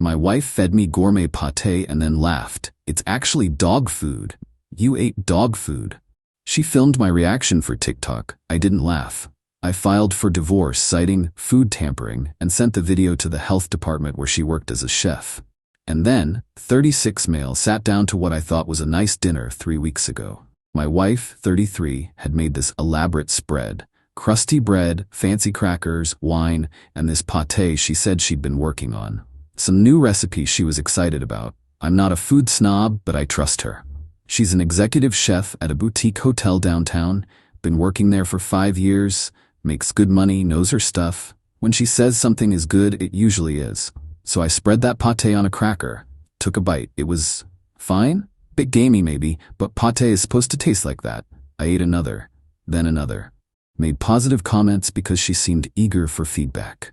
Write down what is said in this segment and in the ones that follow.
My wife fed me gourmet pâté and then laughed. It's actually dog food. You ate dog food. She filmed my reaction for TikTok. I didn't laugh. I filed for divorce citing food tampering and sent the video to the health department where she worked as a chef. And then, 36 male sat down to what I thought was a nice dinner 3 weeks ago. My wife, 33, had made this elaborate spread. Crusty bread, fancy crackers, wine, and this pâté she said she'd been working on. Some new recipe she was excited about. I'm not a food snob, but I trust her. She's an executive chef at a boutique hotel downtown, been working there for 5 years, makes good money, knows her stuff. When she says something is good, it usually is. So I spread that pâté on a cracker, took a bite. It was fine, bit gamey maybe, but pâté is supposed to taste like that. I ate another, then another. Made positive comments because she seemed eager for feedback.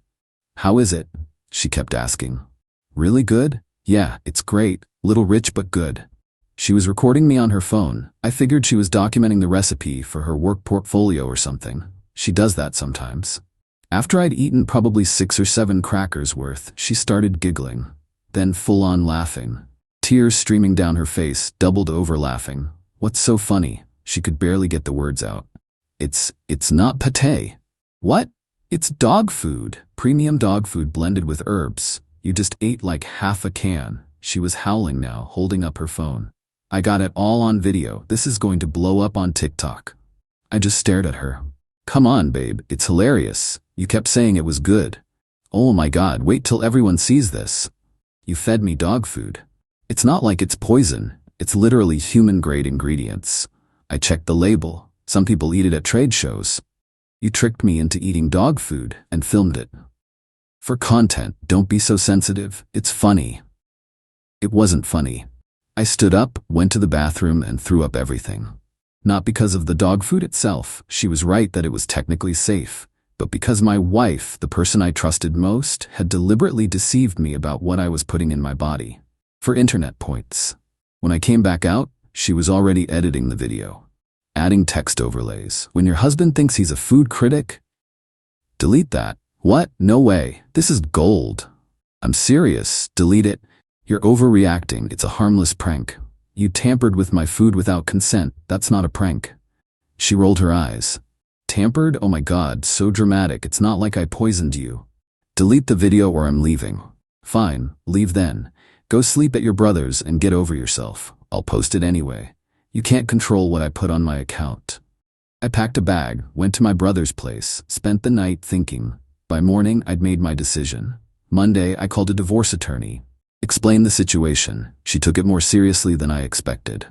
How is it? She kept asking. Really good? Yeah, it's great. Little rich but good. She was recording me on her phone. I figured she was documenting the recipe for her work portfolio or something. She does that sometimes. After I'd eaten probably 6 or 7 crackers worth, she started giggling, then full-on laughing. Tears streaming down her face, doubled over laughing. What's so funny? She could barely get the words out. It's not pâté. What? It's dog food. Premium dog food blended with herbs. You just ate like half a can. She was howling now, holding up her phone. I got it all on video. This is going to blow up on TikTok. I just stared at her. Come on, babe, it's hilarious. You kept saying it was good. Oh my God, wait till everyone sees this. You fed me dog food. It's not like it's poison. It's literally human-grade ingredients. I checked the label. Some people eat it at trade shows. You tricked me into eating dog food and filmed it. For content, don't be so sensitive. It's funny. It wasn't funny. I stood up, went to the bathroom, and threw up everything. Not because of the dog food itself. She was right that it was technically safe. But because my wife, the person I trusted most, had deliberately deceived me about what I was putting in my body. For internet points. When I came back out, she was already editing the video. Adding text overlays. When your husband thinks he's a food critic? Delete that. What? No way. This is gold. I'm serious. Delete it. You're overreacting. It's a harmless prank. You tampered with my food without consent. That's not a prank. She rolled her eyes. Tampered? Oh my God, so dramatic. It's not like I poisoned you. Delete the video or I'm leaving. Fine, leave then. Go sleep at your brother's and get over yourself. I'll post it anyway. You can't control what I put on my account. I packed a bag, went to my brother's place, spent the night thinking. By morning, I'd made my decision. Monday, I called a divorce attorney. Explained the situation. She took it more seriously than I expected.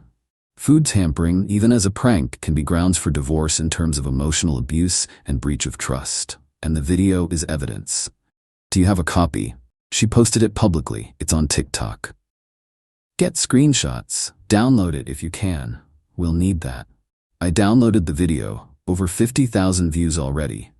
Food tampering, even as a prank, can be grounds for divorce in terms of emotional abuse and breach of trust. And the video is evidence. Do you have a copy? She posted it publicly. It's on TikTok. Get screenshots. Download it if you can. We'll need that. I downloaded the video. Over 50,000 views already.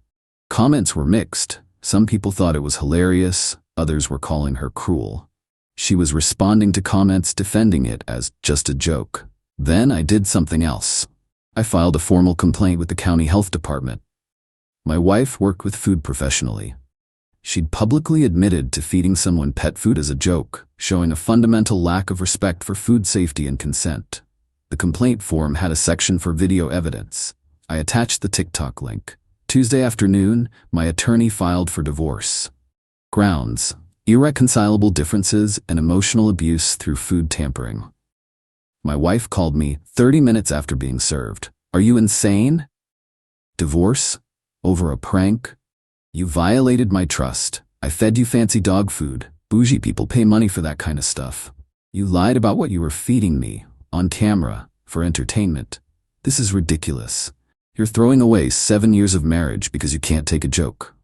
Comments were mixed. Some people thought it was hilarious. Others were calling her cruel. She was responding to comments defending it as just a joke. Then I did something else. I filed a formal complaint with the county health department. My wife worked with food professionally. She'd publicly admitted to feeding someone pet food as a joke, showing a fundamental lack of respect for food safety and consent. The complaint form had a section for video evidence. I attached the TikTok link. Tuesday afternoon, my attorney filed for divorce. Grounds: irreconcilable differences and emotional abuse through food tampering. My wife called me 30 minutes after being served. Are you insane? Divorce? Over a prank? You violated my trust. I fed you fancy dog food. Bougie people pay money for that kind of stuff. You lied about what you were feeding me, on camera, for entertainment. This is ridiculous. You're throwing away 7 years of marriage because you can't take a joke.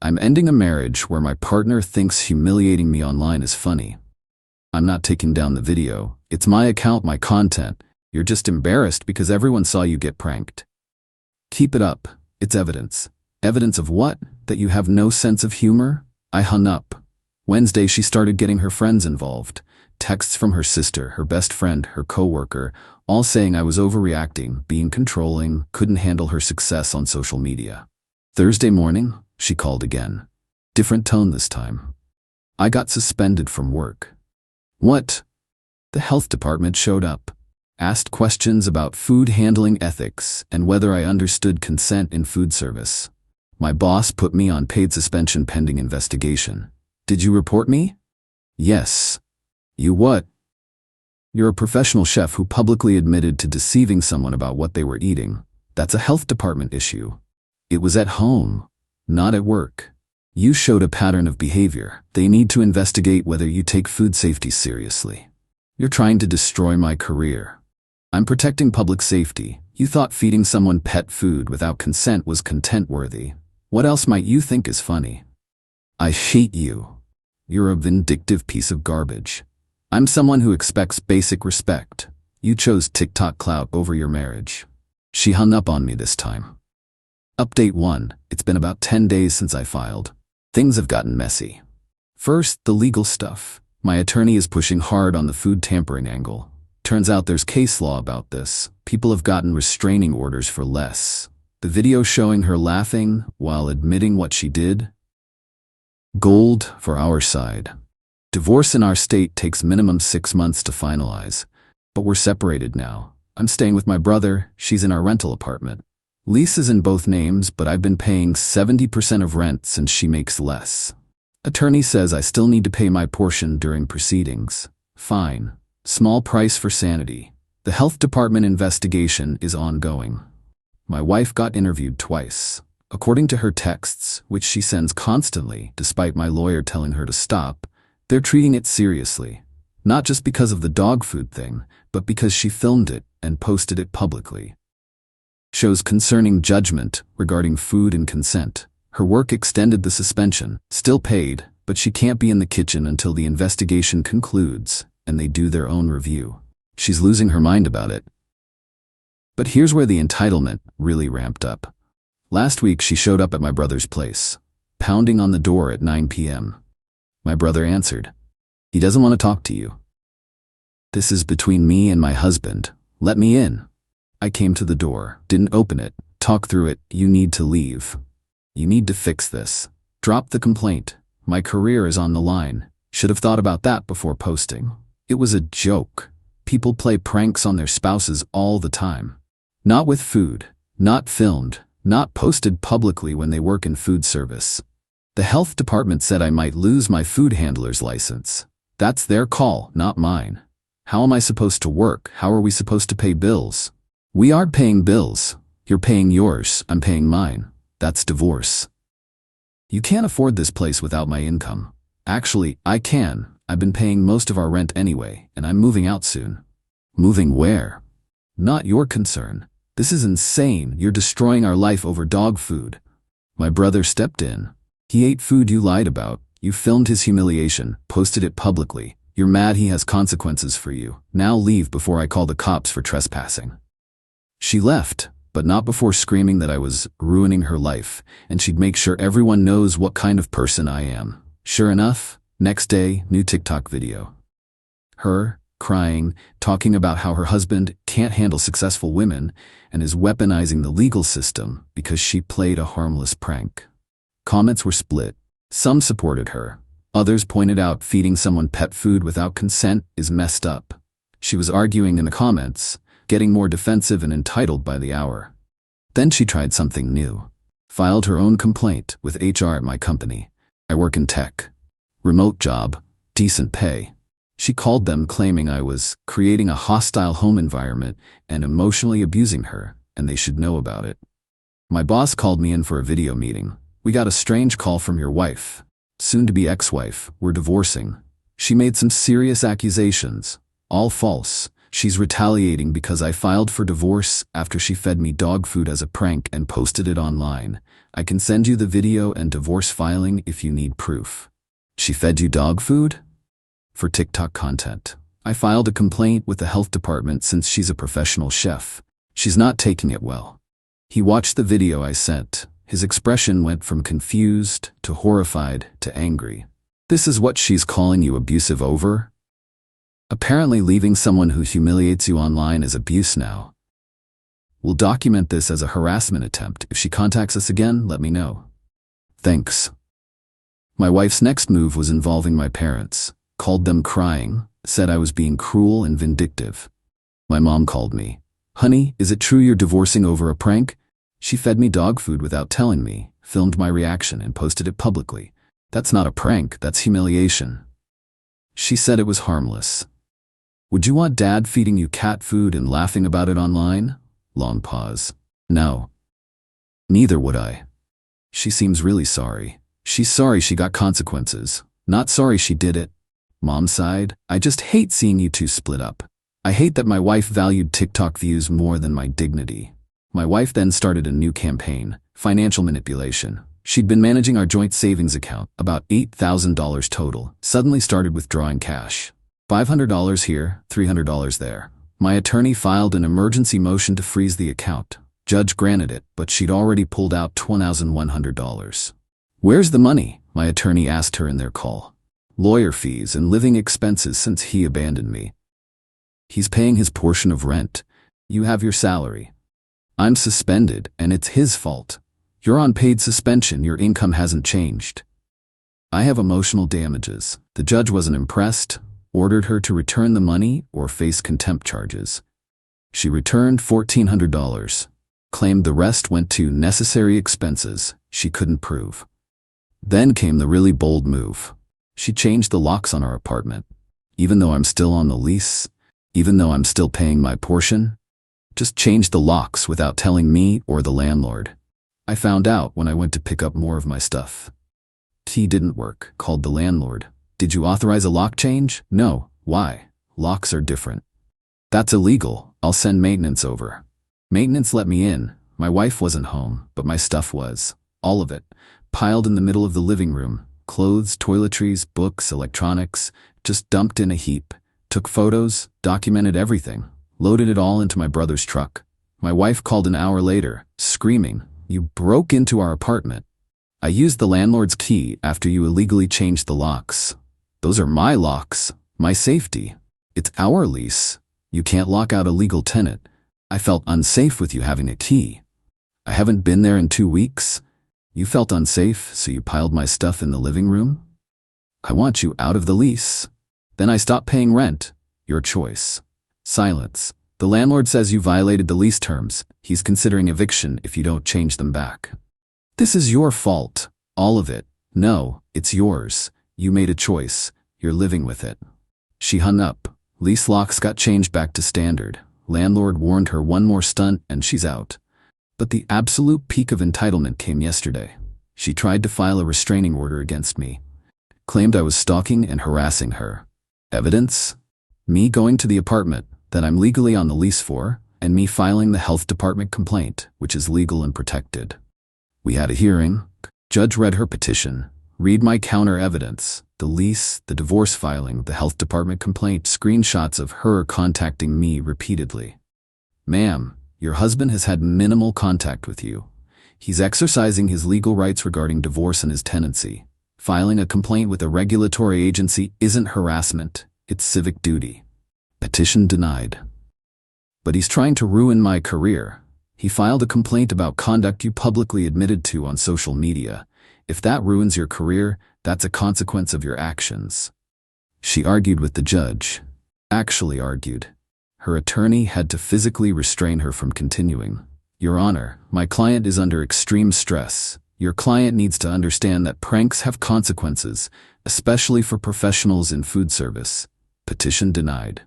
I'm ending a marriage where my partner thinks humiliating me online is funny. I'm not taking down the video. It's my account, my content. You're just embarrassed because everyone saw you get pranked. Keep it up. It's evidence. Evidence of what? That you have no sense of humor? I hung up. Wednesday, she started getting her friends involved. Texts from her sister, her best friend, her coworker, all saying I was overreacting, being controlling, couldn't handle her success on social media. Thursday morning, she called again. Different tone this time. I got suspended from work. What? The health department showed up, asked questions about food handling ethics and whether I understood consent in food service. My boss put me on paid suspension pending investigation. Did you report me? Yes. You what? You're a professional chef who publicly admitted to deceiving someone about what they were eating. That's a health department issue. It was at home, not at work. You showed a pattern of behavior. They need to investigate whether you take food safety seriously. You're trying to destroy my career. I'm protecting public safety. You thought feeding someone pet food without consent was content-worthy. What else might you think is funny? I hate you. You're a vindictive piece of garbage. I'm someone who expects basic respect. You chose TikTok clout over your marriage. She hung up on me this time. Update 1. It's been about 10 days since I filed. Things have gotten messy. First, the legal stuff. My attorney is pushing hard on the food tampering angle. Turns out there's case law about this. People have gotten restraining orders for less. The video showing her laughing while admitting what she did? Gold for our side. Divorce in our state takes minimum 6 months to finalize. But we're separated now. I'm staying with my brother, she's in our rental apartment. Lease is in both names, but I've been paying 70% of rent since she makes less. Attorney says I still need to pay my portion during proceedings. Fine. Small price for sanity. The health department investigation is ongoing. My wife got interviewed twice. According to her texts, which she sends constantly, despite my lawyer telling her to stop, they're treating it seriously. Not just because of the dog food thing, but because she filmed it and posted it publicly. Shows concerning judgment regarding food and consent. Her work extended the suspension, still paid, but she can't be in the kitchen until the investigation concludes and they do their own review. She's losing her mind about it. But here's where the entitlement really ramped up. Last week she showed up at my brother's place, pounding on the door at 9 p.m. My brother answered. He doesn't want to talk to you. This is between me and my husband. Let me in. I came to the door, didn't open it, talk through it. You need to leave. You need to fix this. Drop the complaint. My career is on the line. Should have thought about that before posting. It was a joke. People play pranks on their spouses all the time. Not with food, not filmed, not posted publicly when they work in food service. The health department said I might lose my food handler's license. That's their call, not mine. How am I supposed to work? How are we supposed to pay bills? We aren't paying bills. You're paying yours, I'm paying mine. That's divorce. You can't afford this place without my income. Actually, I can. I've been paying most of our rent anyway, and I'm moving out soon. Moving where? Not your concern. This is insane. You're destroying our life over dog food. My brother stepped in. He ate food you lied about. You filmed his humiliation, posted it publicly. You're mad he has consequences for you. Now leave before I call the cops for trespassing. She left, but not before screaming that I was ruining her life, and she'd make sure everyone knows what kind of person I am. Sure enough, next day, new TikTok video. Her, crying, talking about how her husband can't handle successful women and is weaponizing the legal system because she played a harmless prank. Comments were split. Some supported her. Others pointed out feeding someone pet food without consent is messed up. She was arguing in the comments, getting more defensive and entitled by the hour. Then she tried something new. Filed her own complaint with HR at my company. I work in tech. Remote job, decent pay. She called them claiming I was creating a hostile home environment and emotionally abusing her, and they should know about it. My boss called me in for a video meeting. We got a strange call from your wife. Soon-to-be ex-wife, we're divorcing. She made some serious accusations, all false. She's retaliating because I filed for divorce after she fed me dog food as a prank and posted it online. I can send you the video and divorce filing if you need proof. She fed you dog food? For TikTok content. I filed a complaint with the health department since she's a professional chef. She's not taking it well. He watched the video I sent. His expression went from confused to horrified to angry. This is what she's calling you abusive over? Apparently leaving someone who humiliates you online is abuse now. We'll document this as a harassment attempt. If she contacts us again, let me know. Thanks. My wife's next move was involving my parents, called them crying, said I was being cruel and vindictive. My mom called me. Honey, is it true you're divorcing over a prank? She fed me dog food without telling me, filmed my reaction and posted it publicly. That's not a prank, that's humiliation. She said it was harmless. Would you want dad feeding you cat food and laughing about it online? Long pause. No. Neither would I. She seems really sorry. She's sorry she got consequences, not sorry she did it. Mom sighed. I just hate seeing you two split up. I hate that my wife valued TikTok views more than my dignity. My wife then started a new campaign, financial manipulation. She'd been managing our joint savings account, about $8,000 total, suddenly started withdrawing cash. $500 here, $300 there. My attorney filed an emergency motion to freeze the account. Judge granted it, but she'd already pulled out $1,100. Where's the money? My attorney asked her in their call. Lawyer fees and living expenses since he abandoned me. He's paying his portion of rent. You have your salary. I'm suspended, and it's his fault. You're on paid suspension, your income hasn't changed. I have emotional damages. The judge wasn't impressed, ordered her to return the money or face contempt charges. She returned $1,400, claimed the rest went to necessary expenses she couldn't prove. Then came the really bold move. She changed the locks on our apartment. Even though I'm still on the lease, even though I'm still paying my portion, just changed the locks without telling me or the landlord. I found out when I went to pick up more of my stuff. Key didn't work, called the landlord. Did you authorize a lock change? No. Why? Locks are different. That's illegal. I'll send maintenance over. Maintenance let me in. My wife wasn't home, but my stuff was. All of it. Piled in the middle of the living room. Clothes, toiletries, books, electronics. Just dumped in a heap. Took photos, documented everything. Loaded it all into my brother's truck. My wife called an hour later, screaming, "You broke into our apartment. I used the landlord's key after you illegally changed the locks. Those are my locks, my safety. It's our lease. You can't lock out a legal tenant. I felt unsafe with you having a key. I haven't been there in 2 weeks. You felt unsafe, so you piled my stuff in the living room? I want you out of the lease. Then I stopped paying rent. Your choice." Silence. The landlord says you violated the lease terms. He's considering eviction if you don't change them back. This is your fault. All of it. No, it's yours. You made a choice. You're living with it. She hung up. Lease locks got changed back to standard. Landlord warned her one more stunt and she's out. But the absolute peak of entitlement came yesterday. She tried to file a restraining order against me. Claimed I was stalking and harassing her. Evidence? Me going to the apartment that I'm legally on the lease for, and me filing the health department complaint, which is legal and protected. We had a hearing. Judge read her petition. Read my counter evidence. The lease, the divorce filing, the health department complaint, screenshots of her contacting me repeatedly. Ma'am, your husband has had minimal contact with you. He's exercising his legal rights regarding divorce and his tenancy. Filing a complaint with a regulatory agency isn't harassment, it's civic duty. Petition denied. But he's trying to ruin my career. He filed a complaint about conduct you publicly admitted to on social media. If that ruins your career, that's a consequence of your actions. She argued with the judge. Actually argued. Her attorney had to physically restrain her from continuing. Your Honor, my client is under extreme stress. Your client needs to understand that pranks have consequences, especially for professionals in food service. Petition denied.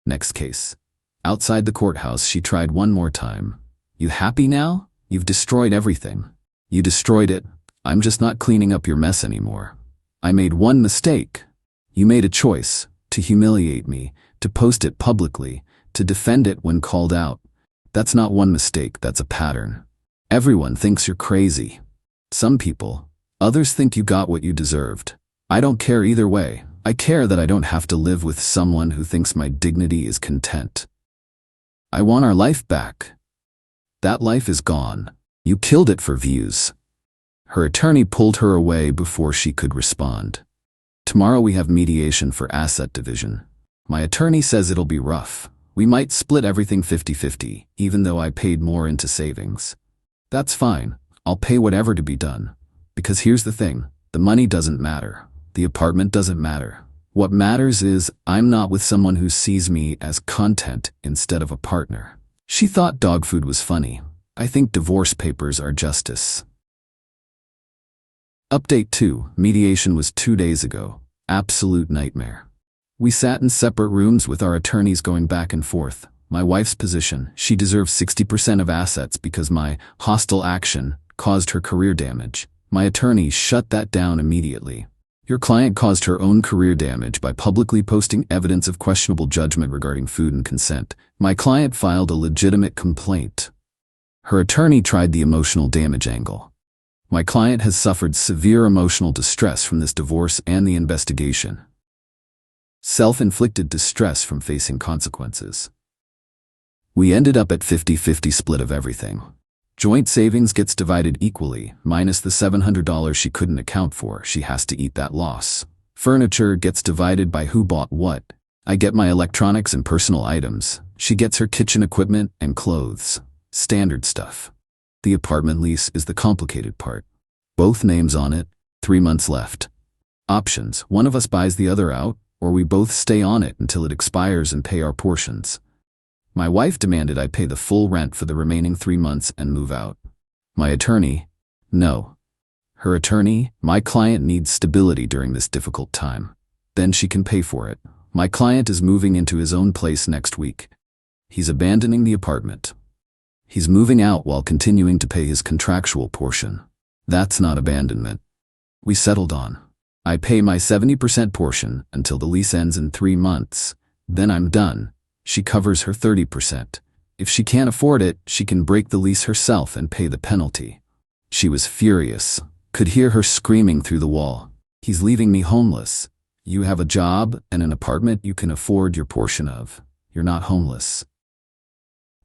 Next case. Outside the courthouse, she tried one more time. You happy now? You've destroyed everything. You destroyed it. I'm just not cleaning up your mess anymore. I made one mistake. You made a choice to humiliate me, to post it publicly, to defend it when called out. That's not one mistake, that's a pattern. Everyone thinks you're crazy. Some people. Others think you got what you deserved. I don't care either way. I care that I don't have to live with someone who thinks my dignity is content. I want our life back. That life is gone. You killed it for views. Her attorney pulled her away before she could respond. Tomorrow we have mediation for asset division. My attorney says it'll be rough. We might split everything 50-50, even though I paid more into savings. That's fine. I'll pay whatever to be done. Because here's the thing, The money doesn't matter. The apartment doesn't matter. What matters is I'm not with someone who sees me as content instead of a partner. She thought dog food was funny. I think divorce papers are justice. Update 2. Mediation was 2 days ago. Absolute nightmare. We sat in separate rooms with our attorneys going back and forth. My wife's position, she deserves 60% of assets because my hostile action caused her career damage. My attorney shut that down immediately. Your client caused her own career damage by publicly posting evidence of questionable judgment regarding food and consent. My client filed a legitimate complaint. Her attorney tried the emotional damage angle. My client has suffered severe emotional distress from this divorce and the investigation. Self-inflicted distress from facing consequences. We ended up at 50-50 split of everything. Joint savings gets divided equally, minus the $700 she couldn't account for. She has to eat that loss. Furniture gets divided by who bought what. I get my electronics and personal items. She gets her kitchen equipment and clothes. Standard stuff. The apartment lease is the complicated part. Both names on it, 3 months left. Options: one of us buys the other out, or we both stay on it until it expires and pay our portions. My wife demanded I pay the full rent for the remaining 3 months and move out. My attorney, no. Her attorney, my client needs stability during this difficult time. Then she can pay for it. My client is moving into his own place next week. He's abandoning the apartment. He's moving out while continuing to pay his contractual portion. That's not abandonment. We settled on. I pay my 70% portion until the lease ends in 3 months. Then I'm done. She covers her 30%. If she can't afford it, she can break the lease herself and pay the penalty. She was furious. Could hear her screaming through the wall. He's leaving me homeless. You have a job and an apartment you can afford your portion of. You're not homeless.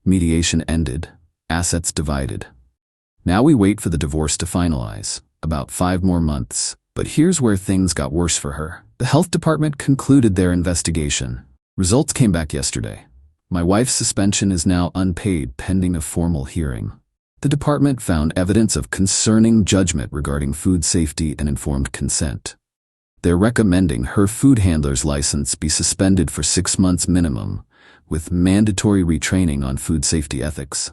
Mediation ended. Assets divided. Now we wait for the divorce to finalize. About 5 more months. But here's where things got worse for her. The health department concluded their investigation. Results came back yesterday. My wife's suspension is now unpaid pending a formal hearing. The department found evidence of concerning judgment regarding food safety and informed consent. They're recommending her food handler's license be suspended for 6 months minimum, with mandatory retraining on food safety ethics.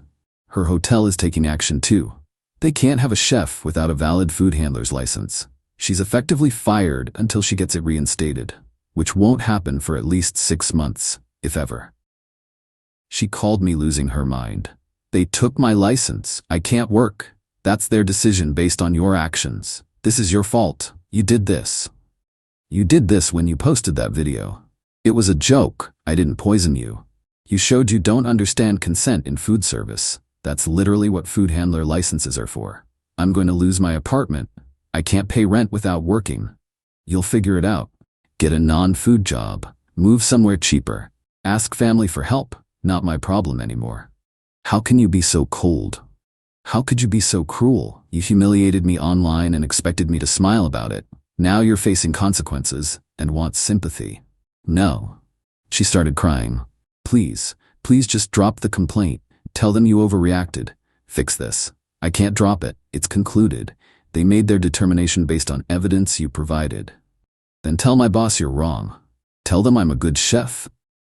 Her hotel is taking action too. They can't have a chef without a valid food handler's license. She's effectively fired until she gets it reinstated, which won't happen for at least 6 months, if ever. She called me losing her mind. They took my license. I can't work. That's their decision based on your actions. This is your fault. You did this. You did this when you posted that video. It was a joke. I didn't poison you. You showed you don't understand consent in food service. That's literally what food handler licenses are for. I'm going to lose my apartment. I can't pay rent without working. You'll figure it out. Get a non-food job. Move somewhere cheaper. Ask family for help. Not my problem anymore. How can you be so cold? How could you be so cruel? You humiliated me online and expected me to smile about it. Now you're facing consequences and want sympathy. No. She started crying. Please, please just drop the complaint. Tell them you overreacted. Fix this. I can't drop it. It's concluded. They made their determination based on evidence you provided. Then tell my boss you're wrong. Tell them I'm a good chef.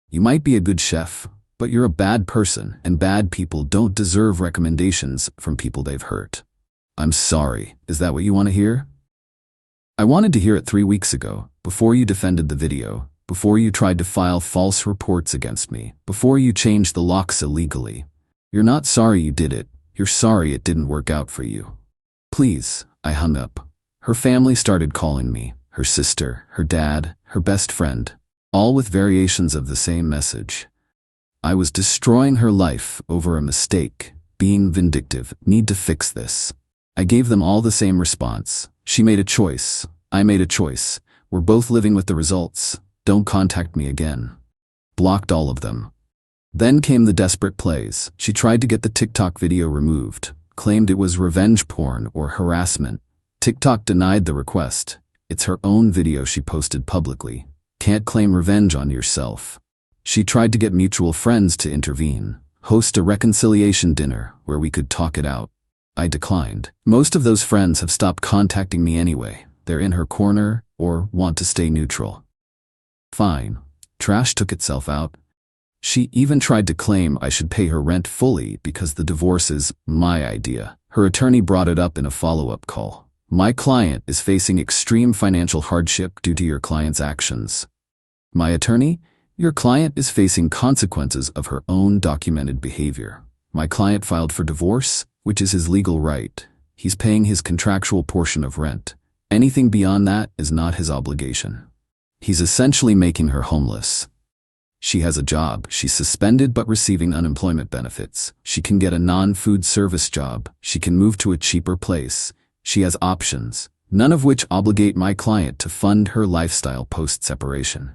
You might be a good chef, but you're a bad person, and bad people don't deserve recommendations from people they've hurt. I'm sorry. Is that what you want to hear? I wanted to hear it 3 weeks ago, before you defended the video, before you tried to file false reports against me, before you changed the locks illegally. You're not sorry you did it. You're sorry it didn't work out for you. Please. I hung up. Her family started calling me, her sister, her dad, her best friend, all with variations of the same message. I was destroying her life over a mistake, being vindictive, need to fix this. I gave them all the same response. She made a choice. I made a choice. We're both living with the results. Don't contact me again. Blocked all of them. Then came the desperate plays. She tried to get the TikTok video removed, claimed it was revenge porn or harassment. TikTok denied the request. It's her own video she posted publicly. Can't claim revenge on yourself. She tried to get mutual friends to intervene, host a reconciliation dinner where we could talk it out. I declined. Most of those friends have stopped contacting me anyway. they're in her corner or want to stay neutral. Fine. Trash took itself out. She even tried to claim I should pay her rent fully because the divorce is my idea. Her attorney brought it up in a follow-up call. My client is facing extreme financial hardship due to your client's actions. My attorney, your client is facing consequences of her own documented behavior. My client filed for divorce, which is his legal right. He's paying his contractual portion of rent. Anything beyond that is not his obligation. He's essentially making her homeless. She has a job. She's suspended but receiving unemployment benefits. She can get a non-food service job. She can move to a cheaper place. She has options, none of which obligate my client to fund her lifestyle post-separation.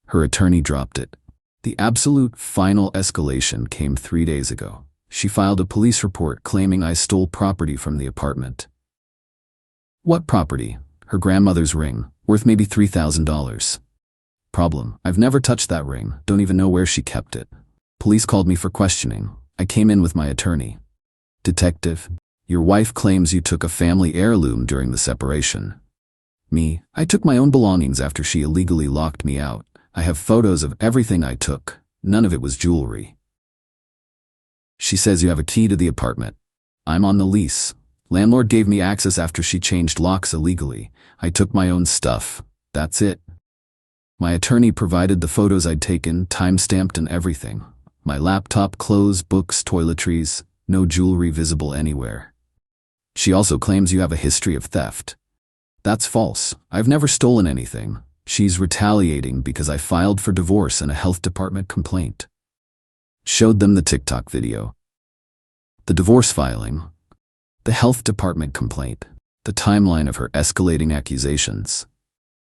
Her attorney dropped it. The absolute final escalation came 3 days ago. She filed a police report claiming I stole property from the apartment. What property? Her grandmother's ring, worth maybe $3,000. Problem: I've never touched that ring, don't even know where she kept it. Police called me for questioning. I came in with my attorney. Detective, your wife claims you took a family heirloom during the separation. Me, I took my own belongings after she illegally locked me out. I have photos of everything I took. None of it was jewelry. She says you have a key to the apartment. I'm on the lease. Landlord gave me access after she changed locks illegally. I took my own stuff. That's it. My attorney provided the photos I'd taken, time-stamped and everything. My laptop, clothes, books, toiletries, no jewelry visible anywhere. She also claims you have a history of theft. That's false. I've never stolen anything. She's retaliating because I filed for divorce and a health department complaint. Showed them the TikTok video. The divorce filing. The health department complaint. The timeline of her escalating accusations.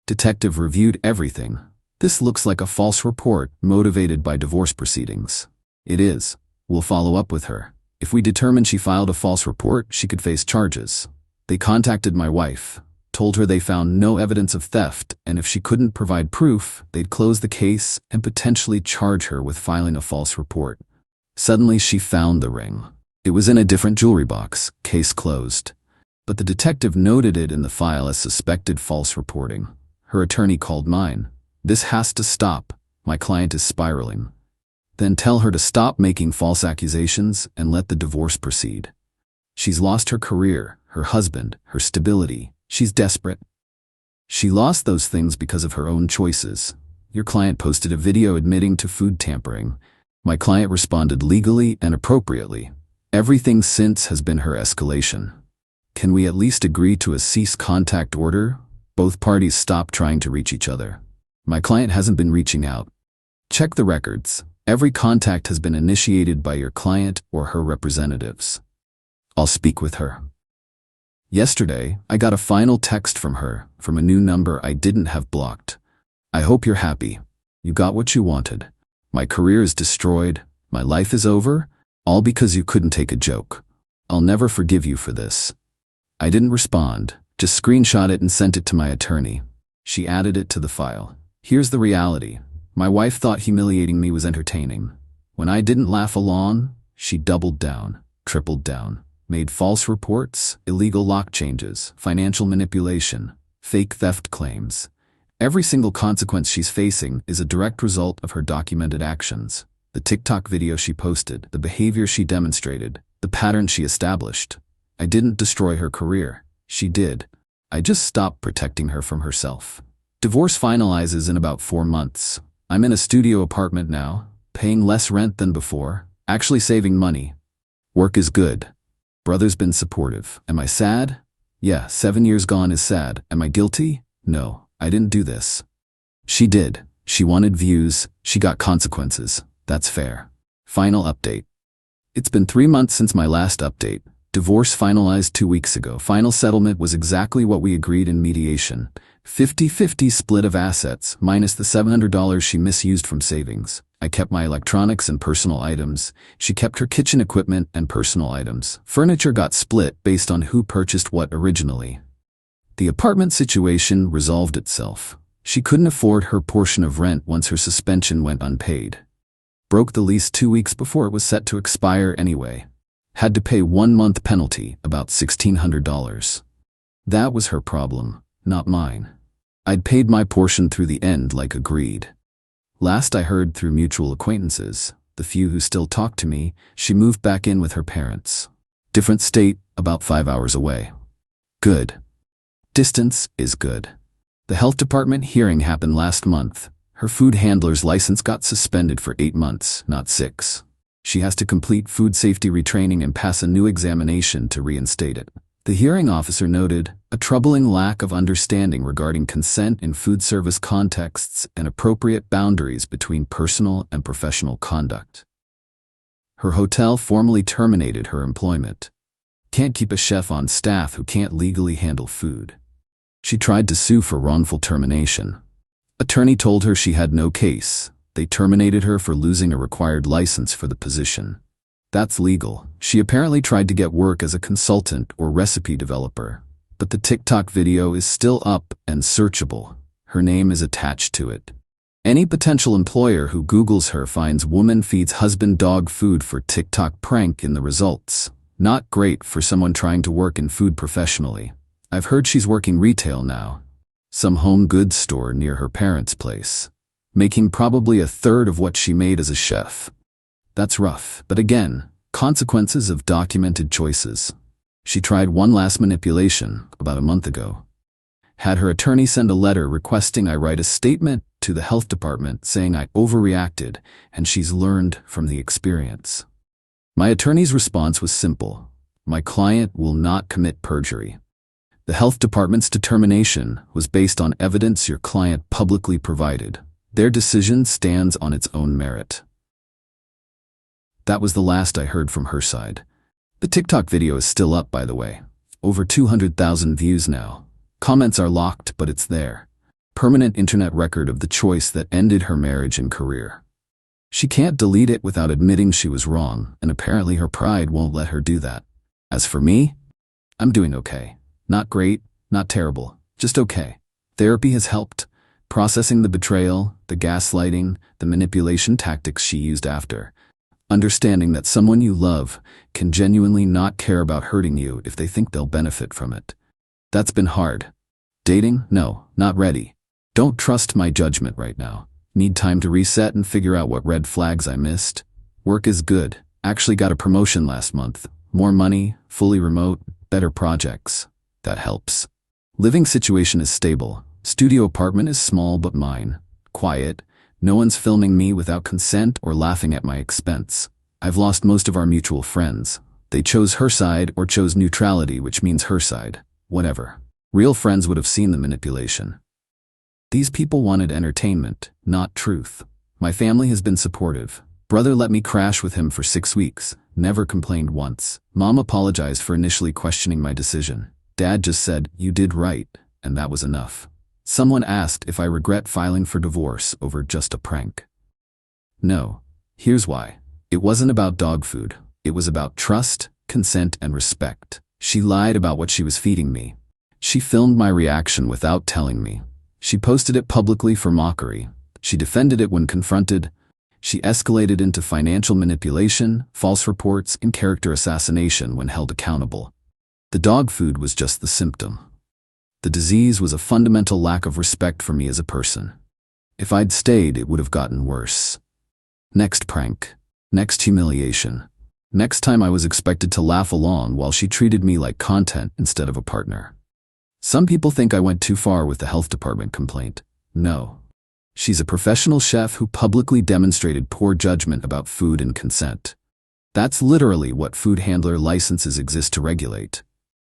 Detective reviewed everything. This looks like a false report motivated by divorce proceedings. It is. We'll follow up with her. If we determine she filed a false report, she could face charges. They contacted my wife, told her they found no evidence of theft, and if she couldn't provide proof, they'd close the case and potentially charge her with filing a false report. Suddenly she found the ring. It was in a different jewelry box, case closed. But the detective noted it in the file as suspected false reporting. Her attorney called mine. This has to stop. My client is spiraling. Then tell her to stop making false accusations and let the divorce proceed. She's lost her career, her husband, her stability. She's desperate. She lost those things because of her own choices. Your client posted a video admitting to food tampering. My client responded legally and appropriately. Everything since has been her escalation. Can we at least agree to a cease contact order? Both parties stop trying to reach each other. My client hasn't been reaching out. Check the records. Every contact has been initiated by your client or her representatives. I'll speak with her. Yesterday, I got a final text from her, from a new number I didn't have blocked. I hope you're happy. You got what you wanted. My career is destroyed. My life is over. All because you couldn't take a joke. I'll never forgive you for this. I didn't respond, just screenshot it and sent it to my attorney. She added it to the file. Here's the reality. My wife thought humiliating me was entertaining. When I didn't laugh along, she doubled down, tripled down. Made false reports, illegal lock changes, financial manipulation, fake theft claims. Every single consequence she's facing is a direct result of her documented actions. The TikTok video she posted, the behavior she demonstrated, the pattern she established. I didn't destroy her career. She did. I just stopped protecting her from herself. Divorce finalizes in about 4 months. I'm in a studio apartment now, paying less rent than before, actually saving money. Work is good. Brother's been supportive. Am I sad? Yeah, 7 years gone is sad. Am I guilty? No, I didn't do this. She did. She wanted views. She got consequences. That's fair. Final update. It's been 3 months since my last update. Divorce finalized 2 weeks ago. Final settlement was exactly what we agreed in mediation. 50-50 split of assets, minus the $700 she misused from savings. I kept my electronics and personal items. She kept her kitchen equipment and personal items. Furniture got split based on who purchased what originally. The apartment situation resolved itself. She couldn't afford her portion of rent once her suspension went unpaid. Broke the lease 2 weeks before it was set to expire anyway. Had to pay 1 month penalty, about $1,600. That was her problem. not mine. I'd paid my portion through the end like agreed. Last I heard through mutual acquaintances, the few who still talk to me, she moved back in with her parents. Different state, about 5 hours away. Good. Distance is good. The health department hearing happened last month. Her food handler's license got suspended for 8 months, not 6. She has to complete food safety retraining and pass a new examination to reinstate it. The hearing officer noted a troubling lack of understanding regarding consent in food service contexts and appropriate boundaries between personal and professional conduct. Her hotel formally terminated her employment. Can't keep a chef on staff who can't legally handle food. She tried to sue for wrongful termination. Attorney told her she had no case. They terminated her for losing a required license for the position. That's legal. She apparently tried to get work as a consultant or recipe developer, but the TikTok video is still up and searchable. Her name is attached to it. Any potential employer who Googles her finds woman feeds husband dog food for TikTok prank in the results. Not great for someone trying to work in food professionally. I've heard she's working retail now. Some home goods store near her parents' place, making probably a third of what she made as a chef. That's rough, but again, consequences of documented choices. She tried one last manipulation about a month ago. Had her attorney send a letter requesting I write a statement to the health department saying I overreacted and she's learned from the experience. My attorney's response was simple. My client will not commit perjury. The health department's determination was based on evidence your client publicly provided. Their decision stands on its own merit. That was the last I heard from her side. The TikTok video is still up, by the way. Over 200,000 views now. Comments are locked, but it's there. Permanent internet record of the choice that ended her marriage and career. She can't delete it without admitting she was wrong, and apparently her pride won't let her do that. As for me, I'm doing okay. Not great, not terrible, just okay. Therapy has helped. Processing the betrayal, the gaslighting, the manipulation tactics she used after. Understanding that someone you love can genuinely not care about hurting you if they think they'll benefit from it. That's been hard. Dating? No, not ready. Don't trust my judgment right now. Need time to reset and figure out what red flags I missed. Work is good. Actually got a promotion last month. More money, fully remote, better projects. That helps. Living situation is stable. Studio apartment is small but mine. Quiet. No one's filming me without consent or laughing at my expense. I've lost most of our mutual friends. They chose her side or chose neutrality, which means her side. Whatever. Real friends would have seen the manipulation. These people wanted entertainment, not truth. My family has been supportive. Brother let me crash with him for 6 weeks. Never complained once. Mom apologized for initially questioning my decision. Dad just said, "You did right," and that was enough. Someone asked if I regret filing for divorce over just a prank. No. Here's why. It wasn't about dog food. It was about trust, consent, and respect. She lied about what she was feeding me. She filmed my reaction without telling me. She posted it publicly for mockery. She defended it when confronted. She escalated into financial manipulation, false reports, and character assassination when held accountable. The dog food was just the symptom. The disease was a fundamental lack of respect for me as a person. If I'd stayed, it would have gotten worse. Next prank. Next humiliation. Next time I was expected to laugh along while she treated me like content instead of a partner. Some people think I went too far with the health department complaint. No. She's a professional chef who publicly demonstrated poor judgment about food and consent. That's literally what food handler licenses exist to regulate.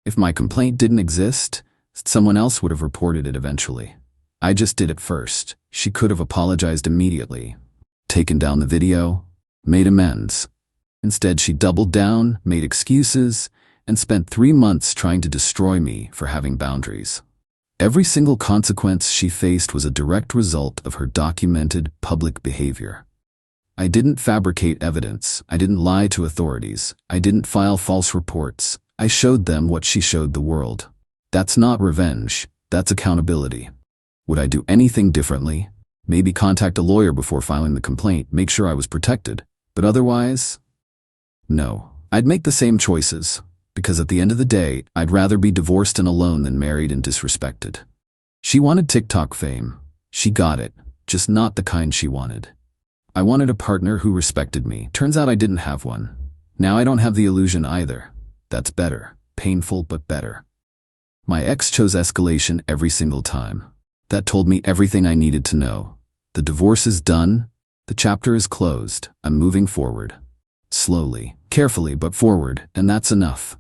If my complaint didn't exist, someone else would have reported it eventually. I just did it first. She could have apologized immediately, taken down the video, made amends. Instead, she doubled down, made excuses, and spent 3 months trying to destroy me for having boundaries. Every single consequence she faced was a direct result of her documented public behavior. I didn't fabricate evidence. I didn't lie to authorities. I didn't file false reports. I showed them what she showed the world. That's not revenge. That's accountability. Would I do anything differently? Maybe contact a lawyer before filing the complaint, make sure I was protected. But otherwise, no. I'd make the same choices, because at the end of the day, I'd rather be divorced and alone than married and disrespected. She wanted TikTok fame. She got it, just not the kind she wanted. I wanted a partner who respected me. Turns out I didn't have one. Now I don't have the illusion either. That's better. Painful, but better. My ex chose escalation every single time. That told me everything I needed to know. The divorce is done. The chapter is closed. I'm moving forward. Slowly, carefully, but forward, and that's enough.